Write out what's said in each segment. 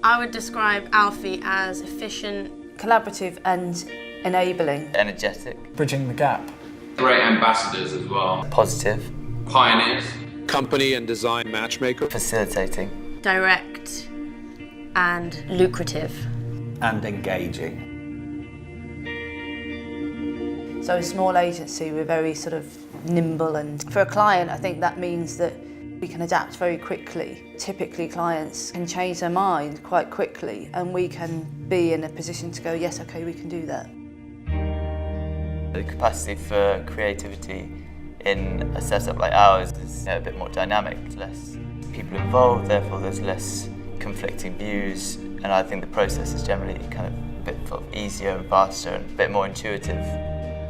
I would describe AUFI as efficient, collaborative and enabling. Energetic. Bridging the gap. Great ambassadors as well. Positive. Pioneers. Company and design matchmaker. Facilitating. direct and lucrative. And engaging. So a small agency, we're very sort of nimble, and for a client I think that means that we can adapt very quickly. Typically clients can change their mind quite quickly and we can be in a position to go, yes, okay, we can do that. The capacity for creativity in a setup like ours is a bit more dynamic. There's less people involved, therefore there's less conflicting views, and I think the process is generally kind of a bit sort of easier and faster and a bit more intuitive.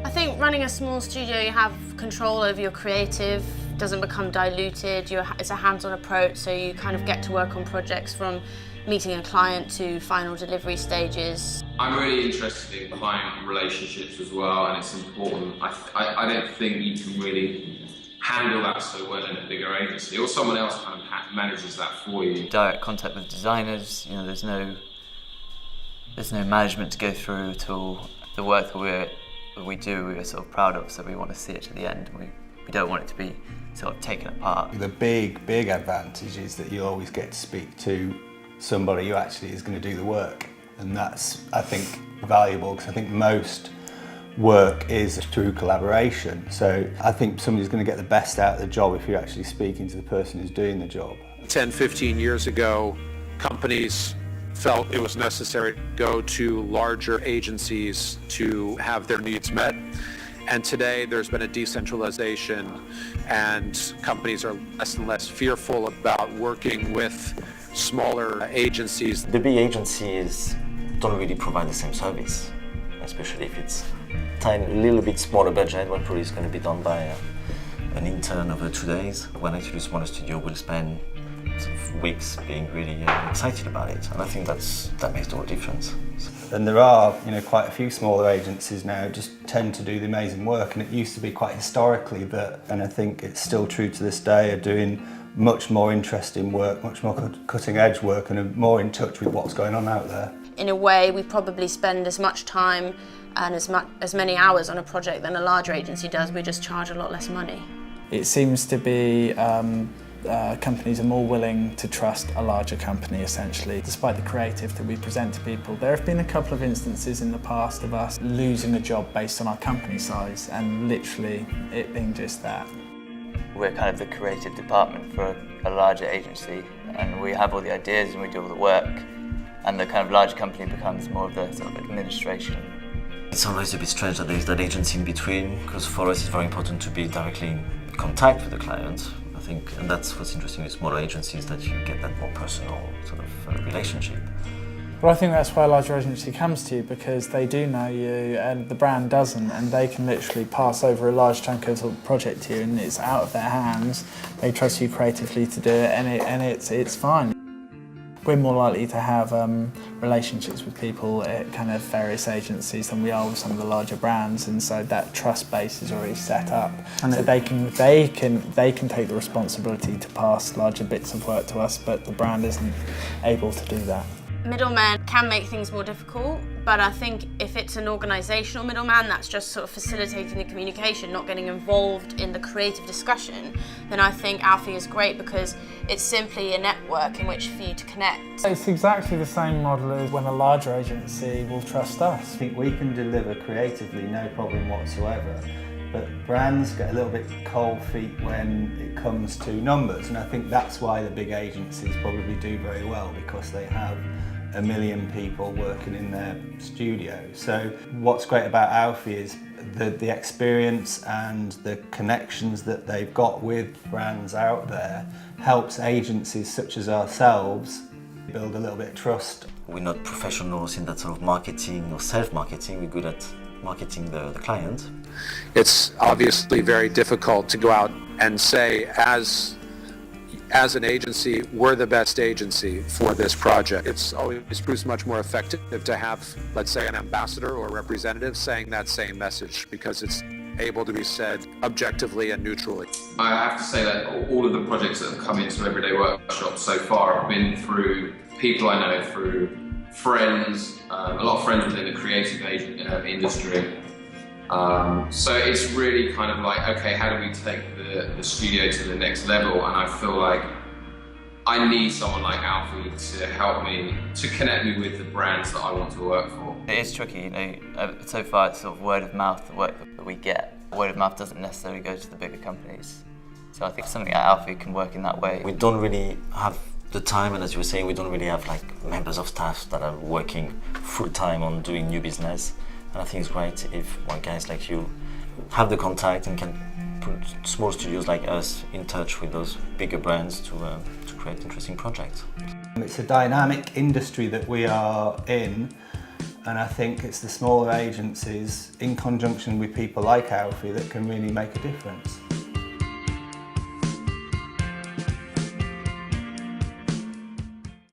I think running a small studio, you have control over your creative, doesn't become diluted, it's a hands-on approach, so you kind of get to work on projects from meeting a client to final delivery stages. I'm really interested in client relationships as well, and it's important. I don't think you can really handle that so well in a bigger agency, or someone else kind of manages that for you. Direct contact with designers, there's no management to go through at all. The work that we do, we're sort of proud of, so we want to see it to the end. We don't want it to be sort of taken apart. The big advantage is that you always get to speak to somebody who actually is going to do the work, and that's, I think, valuable, because I think most work is through collaboration. So I think somebody's going to get the best out of the job if you're actually speaking to the person who's doing the job. 10, 15 years ago, companies felt it was necessary to go to larger agencies to have their needs met. And today there's been a decentralization, and companies are less and less fearful about working with smaller agencies. The big agencies don't really provide the same service, especially if it's a little bit smaller budget. What probably is going to be done by an intern over 2 days. When actually a smaller studio will spend sort of weeks being really excited about it, and I think that makes all the difference. And there are, quite a few smaller agencies now just tend to do the amazing work, and it used to be quite historically that, and I think it's still true to this day, are doing much more interesting work, much more cutting edge work, and are more in touch with what's going on out there. In a way, we probably spend as much time and as many hours on a project than a larger agency does. We just charge a lot less money. It seems to be companies are more willing to trust a larger company, essentially. Despite the creative that we present to people, there have been a couple of instances in the past of us losing a job based on our company size, and literally it being just that. We're kind of the creative department for a larger agency, and we have all the ideas and we do all the work, and the kind of large company becomes more of the sort of administration. It's always a bit strange that there's that agency in between, because for us it's very important to be directly in contact with the client, I think, and that's what's interesting with smaller agencies, that you get that more personal sort of relationship. Well, I think that's why a larger agency comes to you, because they do know you and the brand doesn't, and they can literally pass over a large chunk of the project to you, and it's out of their hands. They trust you creatively to do it, and it's fine. We're more likely to have relationships with people at kind of various agencies than we are with some of the larger brands, and so that trust base is already set up. And so they can take the responsibility to pass larger bits of work to us, but the brand isn't able to do that. Middlemen can make things more difficult, but I think if it's an organisational middleman that's just sort of facilitating the communication, not getting involved in the creative discussion, then I think AUFI is great, because it's simply a network in which for you to connect. It's exactly the same model as when a larger agency will trust us. I think we can deliver creatively, no problem whatsoever. But brands get a little bit cold feet when it comes to numbers, and I think that's why the big agencies probably do very well, because they have 1 million people working in their studio. So what's great about AUFI is the experience and the connections that they've got with brands out there helps agencies such as ourselves build a little bit of trust. We're not professionals in that sort of marketing or self-marketing. We're good at marketing the client. It's obviously very difficult to go out and say, as an agency, we're the best agency for this project. It's always proves much more effective to have, let's say, an ambassador or a representative saying that same message, because it's able to be said objectively and neutrally. I have to say that all of the projects that have come into Everyday Workshop so far have been through people I know through friends, a lot of friends within the creative industry. So it's really kind of like, okay, how do we take the studio to the next level? And I feel like I need someone like AUFI to help me, to connect me with the brands that I want to work for. It is tricky, you know, so far it's sort of word of mouth, the work that we get. Word of mouth doesn't necessarily go to the bigger companies. So I think something like AUFI can work in that way. We don't really have the time, and as you were saying, we don't really have like members of staff that are working full time on doing new business. And I think it's great if guys like you have the contact and can put small studios like us in touch with those bigger brands to create interesting projects. It's a dynamic industry that we are in, and I think it's the smaller agencies in conjunction with people like AUFI that can really make a difference.